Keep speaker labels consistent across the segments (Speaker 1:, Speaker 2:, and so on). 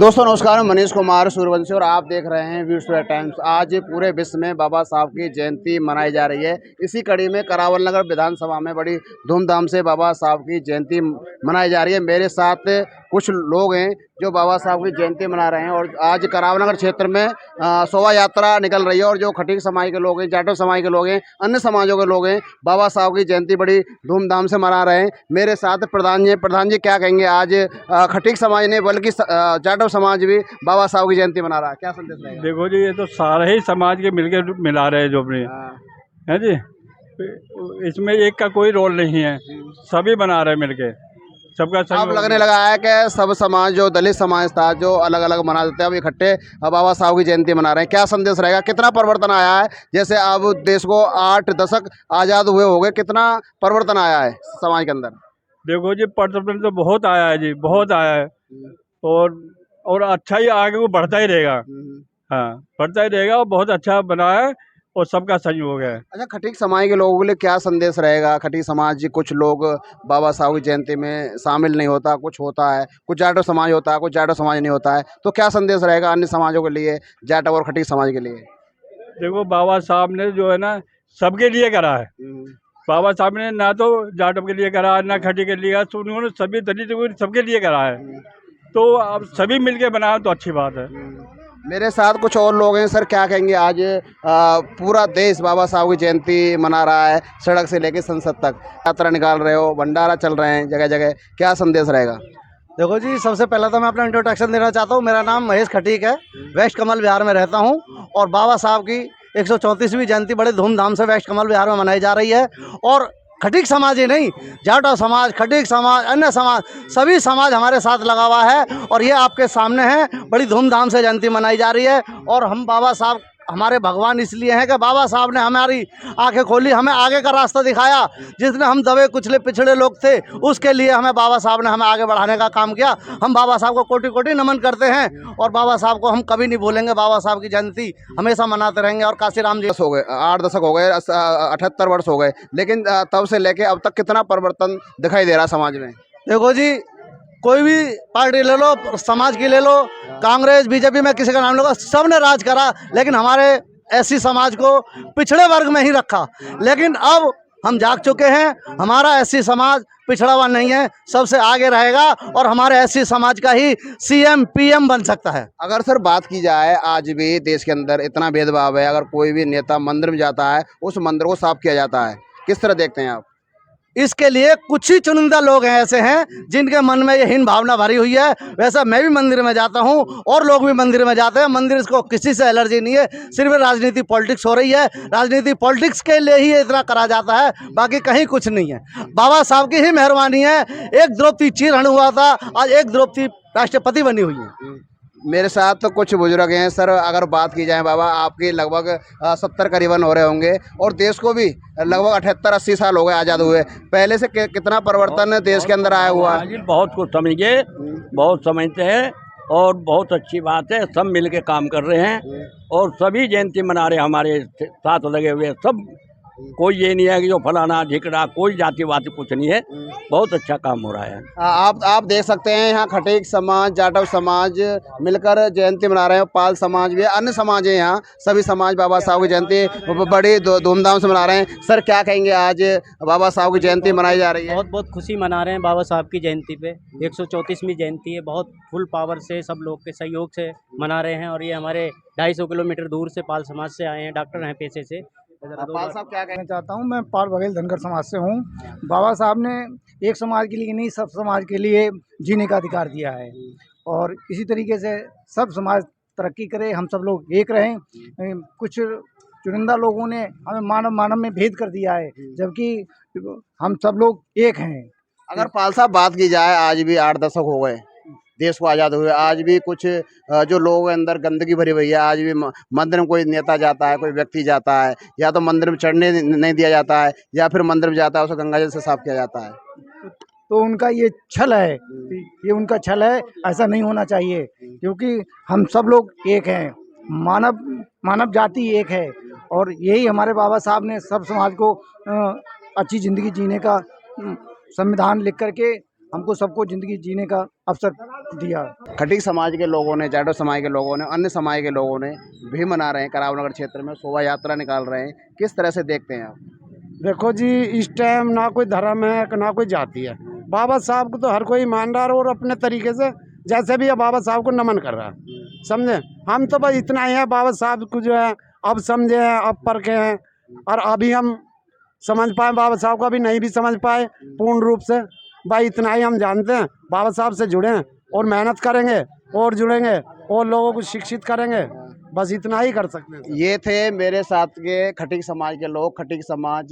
Speaker 1: दोस्तों नमस्कार, मैं मनीष कुमार सूर्यवंशी और आप देख रहे हैं वीर सूर्य टाइम्स। आज पूरे विश्व में बाबा साहब की जयंती मनाई जा रही है। इसी कड़ी में करावल नगर विधानसभा में बड़ी धूमधाम से बाबा साहब की जयंती मनाई जा रही है। मेरे साथ कुछ लोग हैं जो बाबा साहब की जयंती मना रहे हैं और आज करावल नगर क्षेत्र में शोभा यात्रा निकल रही है और जो खटीक समाज के लोग हैं, जाटव समाज के लोग हैं, अन्य समाजों के लोग हैं, बाबा साहब की जयंती बड़ी धूमधाम से मना रहे हैं। मेरे साथ प्रधान जी क्या कहेंगे? आज खटीक समाज ने बल्कि जाटव समाज भी बाबा साहब की जयंती मना रहा है, क्या संदेश रहेगा?
Speaker 2: देखो जी, ये तो सारे ही समाज के मिलके मिला रहे हैं जो अपने है जी। इसमें एक का कोई रोल नहीं है, सभी बना रहे हैं मिलके, सबका
Speaker 1: अब
Speaker 2: सहयोग
Speaker 1: लगने
Speaker 2: है।
Speaker 1: लगा है कि सब समाज, जो दलित समाज था, जो अलग अलग मना देते हैं, अब इकट्ठे बाबा साहब की जयंती मना रहे हैं। क्या संदेश रहेगा? कितना परिवर्तन आया है? जैसे अब देश को 8 दशक आज़ाद हुए हो गए, कितना परिवर्तन आया है समाज के अंदर?
Speaker 2: देखो जी, परिवर्तन तो बहुत आया है जी, बहुत आया है। और अच्छा ही आगे वो बढ़ता ही रहेगा। हाँ, बढ़ता ही रहेगा और बहुत अच्छा बना है और सबका सहयोग है।
Speaker 1: अच्छा, खटीक समाज के लोगों के लिए क्या संदेश रहेगा? खटीक समाज, कुछ लोग बाबा साहब की जयंती में शामिल नहीं होता, कुछ होता है, कुछ जाटव समाज होता है, कुछ जाटव समाज नहीं होता है, तो क्या संदेश रहेगा अन्य समाजों के लिए, जाटव और खटीक समाज के लिए?
Speaker 2: देखो, बाबा साहब ने जो है ना सबके लिए करा है। बाबा साहब ने ना तो जाटव के लिए करा, ना खटी के लिए, तो उन्होंने सभी दलित को सबके लिए करा है। तो अब सभी मिलके बनाए तो अच्छी बात है।
Speaker 1: मेरे साथ कुछ और लोग हैं। सर, क्या कहेंगे? आज पूरा देश बाबा साहब की जयंती मना रहा है, सड़क से लेकर संसद तक यात्रा निकाल रहे हो, भंडारा चल रहे हैं जगह जगह, क्या संदेश रहेगा?
Speaker 3: देखो जी, सबसे पहले तो मैं अपना इंट्रोडक्शन देना चाहता हूँ। मेरा नाम महेश खटीक है, वेस्ट कमल बिहार में रहता हूँ और बाबा साहब की 134वीं जयंती बड़े धूमधाम से वेस्ट कमल बिहार में मनाई जा रही है। और खटीक समाज ही नहीं, जाटव समाज, खटीक समाज, अन्य समाज, सभी समाज हमारे साथ लगा हुआ है और ये आपके सामने है। बड़ी धूमधाम से जयंती मनाई जा रही है और हम बाबा साहब हमारे भगवान इसलिए हैं कि बाबा साहब ने हमारी आंखें खोली, हमें आगे का रास्ता दिखाया। जिसने हम दबे कुचले पिछड़े लोग थे, उसके लिए हमें बाबा साहब ने हमें आगे बढ़ाने का काम किया। हम बाबा साहब को कोटि कोटि नमन करते हैं और बाबा साहब को हम कभी नहीं भूलेंगे। बाबा साहब की जयंती हमेशा मनाते रहेंगे। और काशीराम जी
Speaker 1: हो गए, 8 दशक हो गए, 78 वर्ष हो गए, लेकिन तब से लेके अब तक कितना परिवर्तन दिखाई दे रहा है समाज में?
Speaker 3: देखो जी, कोई भी पार्टी ले लो, समाज की ले लो, कांग्रेस बीजेपी में किसी का नाम लो, सब ने राज करा, लेकिन हमारे एससी समाज को पिछड़े वर्ग में ही रखा। लेकिन अब हम जाग चुके हैं, हमारा एससी समाज पिछड़ा हुआ नहीं है, सबसे आगे रहेगा और हमारे एससी समाज का ही सीएम पीएम बन सकता है।
Speaker 1: अगर सर बात की जाए, आज भी देश के अंदर इतना भेदभाव है, अगर कोई भी नेता मंदिर में जाता है, उस मंदिर को साफ किया जाता है, किस तरह देखते हैं आप?
Speaker 3: इसके लिए कुछ ही चुनिंदा लोग हैं ऐसे हैं जिनके मन में ये हीन भावना भरी हुई है। वैसा मैं भी मंदिर में जाता हूँ और लोग भी मंदिर में जाते हैं। मंदिर को किसी से एलर्जी नहीं है, सिर्फ राजनीति पॉलिटिक्स हो रही है। राजनीति पॉलिटिक्स के लिए ही इतना करा जाता है, बाकी कहीं कुछ नहीं है। बाबा साहब की ही मेहरबानी है। एक द्रौपदी चीरहरण हुआ था, आज एक द्रौपदी राष्ट्रपति बनी हुई है।
Speaker 1: मेरे साथ तो कुछ बुजुर्ग हैं। सर, अगर बात की जाए, बाबा आपके लगभग 70 करीबन हो रहे होंगे और देश को भी लगभग 78-80 साल हो गए आज़ाद हुए। पहले से कितना परिवर्तन देश के अंदर आया हुआ है?
Speaker 4: बहुत कुछ समझे, बहुत समझते हैं और बहुत अच्छी बात है। सब मिल के काम कर रहे हैं और सभी जयंती मना रहे हैं, हमारे साथ लगे हुए सब। कोई ये नहीं है कि जो फलाना ढिकड़ा, कोई जाति वाति कुछ नहीं है। बहुत अच्छा काम हो रहा है।
Speaker 1: आप देख सकते हैं, यहाँ खटीक समाज, जाटव समाज मिलकर जयंती मना रहे हैं, पाल समाज भी, अन्य समाज है, यहाँ सभी समाज बाबा साहब की जयंती बड़ी धूमधाम से मना रहे हैं। सर, क्या कहेंगे? आज बाबा साहब की जयंती मनाई जा रही है।
Speaker 5: बहुत बहुत खुशी मना रहे हैं बाबा साहब की जयंती पे। 134वीं जयंती है, बहुत फुल पावर से सब लोग के सहयोग से मना रहे हैं। और ये हमारे 250 किलोमीटर दूर से पाल समाज से आए हैं, डॉक्टर हैं पेशे से।
Speaker 1: पाल साहब क्या
Speaker 6: कहना चाहता हूँ, मैं पाल बघेल धनगर समाज से हूँ। बाबा साहब ने एक समाज के लिए नहीं, सब समाज के लिए जीने का अधिकार दिया है और इसी तरीके से सब समाज तरक्की करे, हम सब लोग एक रहें। कुछ चुनिंदा लोगों ने हमें मानव मानव में भेद कर दिया है, जबकि हम सब लोग एक हैं।
Speaker 1: अगर पाल साहब बात की जाए, आज भी 8 दशक हो गए देश को आज़ाद हुए, आज भी कुछ जो लोगों के अंदर गंदगी भरी हुई है। आज भी मंदिर में कोई नेता जाता है, कोई व्यक्ति जाता है, या तो मंदिर में चढ़ने नहीं दिया जाता है, या फिर मंदिर में जाता है उसे गंगा जल से साफ किया जाता है।
Speaker 6: तो उनका ये छल है, ये उनका छल है। ऐसा नहीं होना चाहिए, क्योंकि हम सब लोग एक हैं, मानव जाति एक है और यही हमारे बाबा साहब ने सब समाज को अच्छी ज़िंदगी जीने का संविधान लिख करके हमको सबको ज़िंदगी जीने का अवसर दिया।
Speaker 1: खटीक समाज के लोगों ने, जाटव समाज के लोगों ने, अन्य समाज के लोगों ने भी मना रहे हैं, करावल नगर क्षेत्र में शोभा यात्रा निकाल रहे हैं। किस तरह से देखते हैं आप?
Speaker 7: देखो जी, इस टाइम ना कोई धर्म है ना कोई जाति है। बाबा साहब को तो हर कोई मान रहा है और अपने तरीके से जैसे भी है बाबा साहब को नमन कर रहा है, समझे। हम तो बस इतना ही है, बाबा साहब को जो है अब समझे हैं, अब परखे हैं, और अभी हम समझ पाए बाबा साहब को, अभी नहीं भी समझ पाए पूर्ण रूप से। भाई इतना ही हम जानते हैं, बाबा साहब से जुड़े हैं और मेहनत करेंगे और जुड़ेंगे और लोगों को शिक्षित करेंगे, बस इतना ही कर सकते हैं।
Speaker 1: ये थे मेरे साथ के खटीक समाज के लोग। खटीक समाज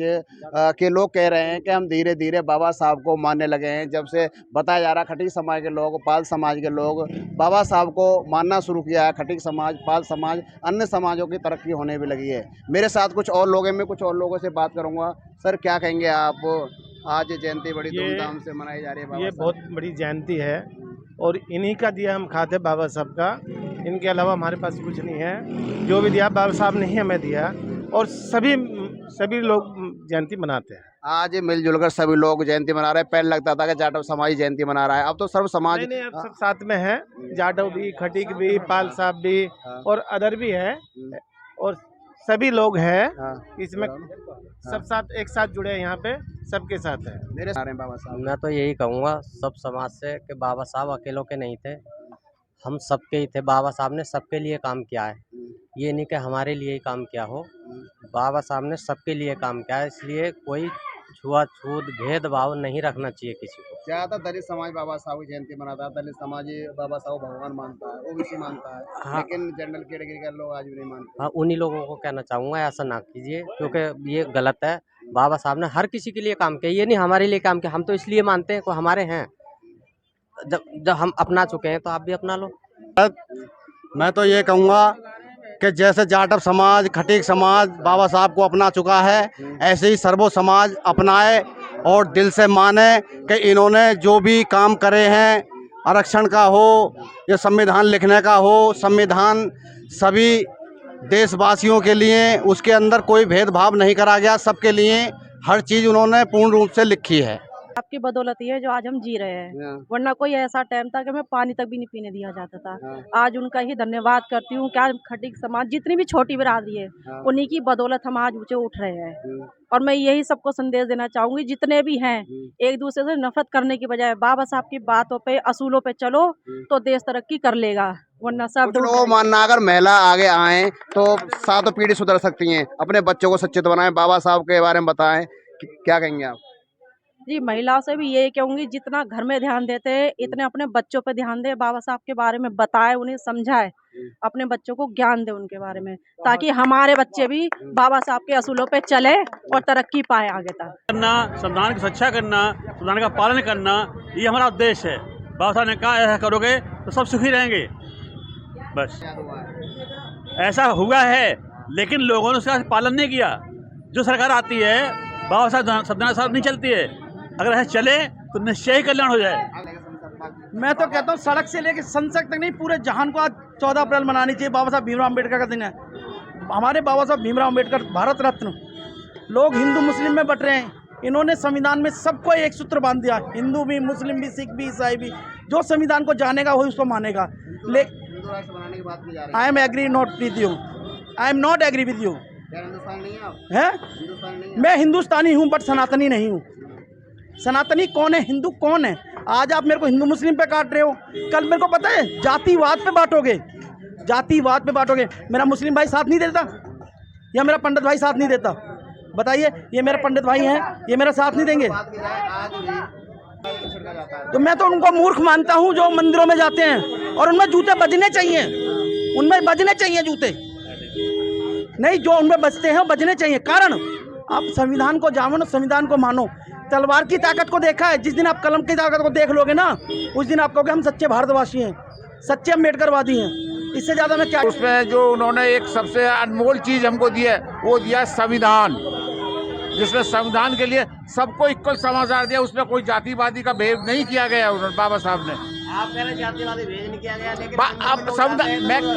Speaker 1: के लोग कह रहे हैं कि हम धीरे धीरे बाबा साहब को मानने लगे हैं। जब से बताया जा रहा है खटीक समाज के लोग, पाल समाज के लोग बाबा साहब को मानना शुरू किया है। खटीक समाज, पाल समाज, अन्य समाजों की तरक्की होने भी लगी है। मेरे साथ कुछ और लोग हैं, मैं कुछ और लोगों से बात करूँगा। सर, क्या कहेंगे आप? आज जयंती बड़ी धूमधाम से मनाई जा रही है।
Speaker 8: ये बहुत बड़ी जयंती है और इन्हीं का दिया हम खाते बाबा साहब का, इनके अलावा हमारे पास कुछ नहीं है। जो भी दिया बाबा साहब ने ही हमें दिया और सभी लोग जयंती मनाते हैं।
Speaker 1: आज मिलजुल कर सभी लोग जयंती मना रहे हैं। पहले लगता था कि जाटव समाज जयंती मना रहा है, अब तो सर्व समाज
Speaker 8: नहीं, अब सब साथ में है। जाटव भी, खटीक भी, पाल साहब भी और अदर भी है और सभी लोग हैं इसमें, सब साथ एक साथ जुड़े हैं, यहाँ पे सबके साथ है।
Speaker 1: मेरे सारे बाबा साहब,
Speaker 5: मैं तो यही कहूँगा सब समाज से कि बाबा साहब अकेलों के नहीं थे, हम सबके ही थे। बाबा साहब ने सबके लिए काम किया है, ये नहीं कि हमारे लिए ही काम किया हो। बाबा साहब ने सबके लिए काम किया है, इसलिए कोई छुआछूत भेदभाव नहीं रखना चाहिए किसी को।
Speaker 1: ज्यादा दलित समाज बाबा साहब की जयंती मनाता है। दलित समाज बाबा साहब भगवान मानता है, ओबीसी मानता है,
Speaker 5: हाँ।
Speaker 1: लेकिन जनरल कैटेगरी के लोग आज भी नहीं मानते।
Speaker 5: हाँ, उन्हीं लोगों को कहना चाहूँगा ऐसा ना कीजिए, क्योंकि ये गलत है। बाबा साहब ने हर किसी के लिए काम किया, ये नहीं हमारे लिए काम किया। हम तो इसलिए मानते हैं, कोई हमारे हैं, जब हम अपना चुके हैं तो आप भी अपना लो।
Speaker 3: मैं तो ये कहूँगा कि जैसे जाटव समाज, खटीक समाज बाबा साहब को अपना चुका है, ऐसे ही सर्वो समाज अपनाए और दिल से माने कि इन्होंने जो भी काम करे हैं, आरक्षण का हो या संविधान लिखने का हो, संविधान सभी देशवासियों के लिए, उसके अंदर कोई भेदभाव नहीं करा गया, सबके लिए हर चीज़ उन्होंने पूर्ण रूप से लिखी है।
Speaker 9: आपकी बदौलत ही है जो आज हम जी रहे हैं, वरना कोई ऐसा टाइम था कि हमें पानी तक भी नहीं पीने दिया जाता था। आज उनका ही धन्यवाद करती हूँ। क्या खटीक समाज जितनी भी छोटी बिरादरी है, उन्हीं की बदौलत हम आज ऊंचे उठ रहे हैं। और मैं यही सबको संदेश देना चाहूंगी, जितने भी हैं, एक दूसरे से नफरत करने की बजाय बाबा साहब की बातों पे, असूलों पे चलो तो देश तरक्की कर लेगा, वरना सब
Speaker 1: लोग मानना अगर महिला आगे आए तो सातों पीढ़ी सुधर सकती हैं। अपने बच्चों को शिक्षित बनाएं, बाबा साहब के बारे में बताएं। क्या कहेंगे आप?
Speaker 9: जी, महिलाओं से भी यही कहूंगी, जितना घर में ध्यान देते हैं इतने अपने बच्चों पे ध्यान दे, बाबा साहब के बारे में बताए, उन्हें समझाए, अपने बच्चों को ज्ञान दे उनके बारे में, ताकि हमारे बच्चे भी बाबा साहब के असूलों पे चले और तरक्की पाए आगे तक।
Speaker 2: करना, संविधान की सुरक्षा करना, संविधान का पालन करना, ये हमारा उद्देश्य है। बाबा साहब ने कहा ऐसा करोगे तो सब सुखी रहेंगे। बस ऐसा हुआ है, लेकिन लोगों ने उसका पालन नहीं किया। जो सरकार आती है बाबा साहब संविधान साहब नहीं चलती है, अगर ऐसा चले तो निश्चय ही कल्याण हो जाए।
Speaker 10: मैं तो कहता हूँ सड़क से लेकर संसद तक नहीं, पूरे जहान को आज 14 अप्रैल मनानी चाहिए। बाबा साहब भीमराव अम्बेडकर का दिन है। हमारे बाबा साहब भीमराव अम्बेडकर भारत रत्न, लोग हिंदू मुस्लिम में बट रहे हैं, इन्होंने संविधान में सबको एक सूत्र बांध दिया, हिंदू भी, मुस्लिम भी, सिख भी, ईसाई भी। जो संविधान को जानेगा वही उसको मानेगा। I am agree not with you, I am not agree with you. है, मैं हिंदुस्तानी हूँ बट सनातनी नहीं हूँ। सनातनी कौन है, हिंदू कौन है? आज आप मेरे को हिंदू मुस्लिम पे काट रहे हो, कल मेरे को पता है जातिवाद पे बांटोगे, जातिवाद पे बांटोगे। मेरा मुस्लिम भाई साथ नहीं देता या मेरा पंडित भाई साथ नहीं देता? बताइए, ये मेरे पंडित भाई हैं, ये मेरा साथ नहीं देंगे? तो मैं तो उनको मूर्ख मानता हूँ जो मंदिरों में जाते हैं और उनमें जूते बजने चाहिए, उनमें बजने चाहिए जूते, नहीं जो उनमें बजते हैं वो बजने चाहिए। कारण आप संविधान को जानो, संविधान को मानो। तलवार की ताकत को देखा है, जिस दिन आप कलम की ताकत को देख लोगे ना, उस दिन आप कहोगे हम सच्चे भारतवासी हैं, सच्चे अम्बेडकरवादी हैं। इससे ज़्यादा मैं क्या।
Speaker 11: उसमें जो उन्होंने एक सबसे अनमोल चीज़ हमको दी है, वो दिया संविधान, जिसमें संविधान के लिए सबको इक्वल समाचार दिया। उसमें कोई जातिवादी का भेद नहीं किया गया उन्होंने, बाबा साहब ने।
Speaker 5: आप कह रहे हैं जातिवादी भेद नहीं किया गया, लेकिन
Speaker 11: अब संविधान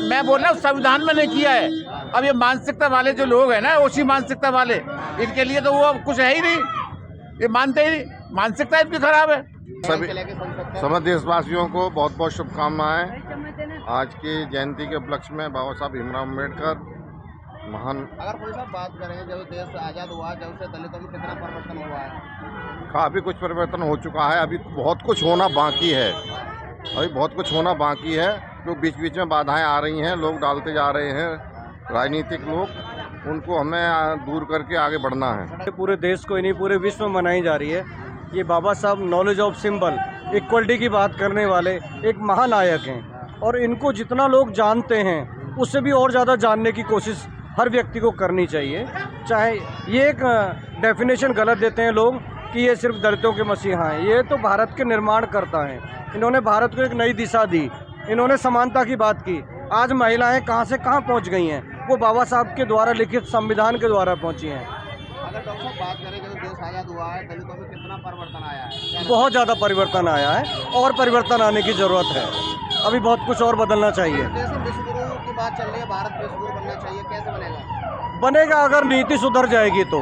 Speaker 11: मैं बोल रहा हूँ संविधान में नहीं किया है। अब ये मानसिकता वाले जो लोग हैं ना, उसी मानसिकता वाले, इनके लिए तो वो कुछ है ही नहीं, ये मानते ही नहीं, मानसिकता इनकी खराब है। सभी देशवासियों को बहुत बहुत शुभकामनाएं। आज की जयंती के उपलक्ष्य में बाबा साहब भीमराव अम्बेडकर महान।
Speaker 1: अगर कोई साहब बात करें जब देश आज़ाद हुआ जब से दलितों में कितना परिवर्तन हुआ है?
Speaker 11: काफ़ी कुछ परिवर्तन हो चुका है, अभी बहुत कुछ होना बाकी है, अभी बहुत कुछ होना बाकी है। जो बीच बीच में बाधाएं आ रही हैं, लोग डालते जा रहे हैं, राजनीतिक लोग, उनको हमें दूर करके आगे बढ़ना है।
Speaker 3: पूरे देश को नहीं पूरे विश्व में मनाई जा रही है। ये बाबा साहब नॉलेज ऑफ सिंबल, इक्वलिटी की बात करने वाले एक महानायक हैं और इनको जितना लोग जानते हैं उससे भी और ज़्यादा जानने की कोशिश हर व्यक्ति को करनी चाहिए। चाहे ये एक डेफिनेशन गलत देते हैं लोग कि ये सिर्फ दलितों के मसीहा हैं, ये तो भारत के निर्माण करता हैं। इन्होंने भारत को एक नई दिशा दी, इन्होंने समानता की बात की। आज महिलाएं कहाँ से कहाँ पहुँच गई हैं, वो बाबा साहब के द्वारा लिखित संविधान के द्वारा पहुँची हैं।
Speaker 1: अगर डॉक्टर साहब बात करें जब देश आज़ाद हुआ है दलितों में कितना परिवर्तन आया है?
Speaker 3: बहुत ज़्यादा परिवर्तन आया है और परिवर्तन आने की ज़रूरत है। अभी बहुत कुछ और बदलना चाहिए।
Speaker 1: देश में विश्व गुरु की बात चल रही है, भारत विश्व गुरु बनना चाहिए, कैसे बनेगा?
Speaker 3: बनेगा अगर नीति सुधर जाएगी तो।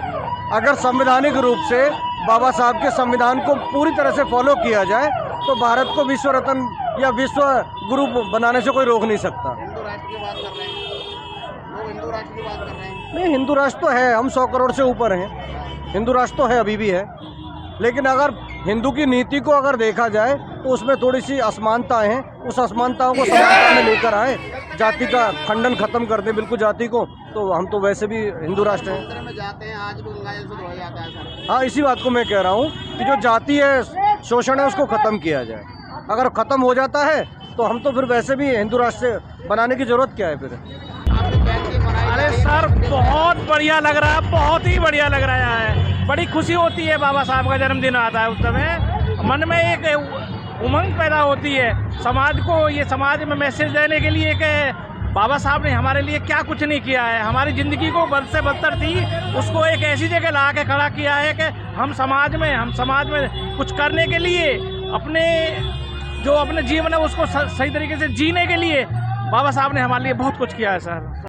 Speaker 3: अगर संवैधानिक रूप से बाबा साहब के संविधान को पूरी तरह से फॉलो किया जाए तो भारत को विश्व रत्न या विश्व गुरु बनाने से कोई रोक नहीं सकता।
Speaker 1: हिंदू राष्ट्र की बात कर रहे हैं लोग, हिंदू राष्ट्र की बात कर रहे हैं।
Speaker 3: नहीं, हिंदू राष्ट्र तो है, हम 100 करोड़ से ऊपर हैं, हिंदू राष्ट्र तो है, अभी भी है। लेकिन अगर हिंदू की नीति को अगर देखा जाए तो उसमें थोड़ी सी असमानताएं हैं, उस असमानताओं को समानता में लेकर आए, जाति का खंडन खत्म कर दें बिल्कुल जाति को, तो हम तो वैसे भी हिंदू राष्ट्र हैं।
Speaker 1: मंदिर में जाते हैं, आज भी गंगा जल से धोया जाता है सर।
Speaker 3: हाँ, इसी बात को मैं कह रहा हूँ कि जो जाति है, शोषण है, उसको ख़त्म किया जाए। अगर ख़त्म हो जाता है तो हम तो फिर वैसे भी हिंदू राष्ट्र बनाने की ज़रूरत क्या है फिर?
Speaker 8: अरे सर बहुत बढ़िया लग रहा है, बहुत ही बढ़िया लग रहा है। बड़ी खुशी होती है, बाबा साहब का जन्मदिन आता है उस समय मन में एक उमंग पैदा होती है। समाज को ये समाज में मैसेज देने के लिए कि बाबा साहब ने हमारे लिए क्या कुछ नहीं किया है, हमारी ज़िंदगी को बद से बदतर थी उसको एक ऐसी जगह ला के खड़ा किया है कि हम समाज में कुछ करने के लिए अपने जीवन है उसको सही तरीके से जीने के लिए बाबा साहब ने हमारे लिए बहुत कुछ किया है सर।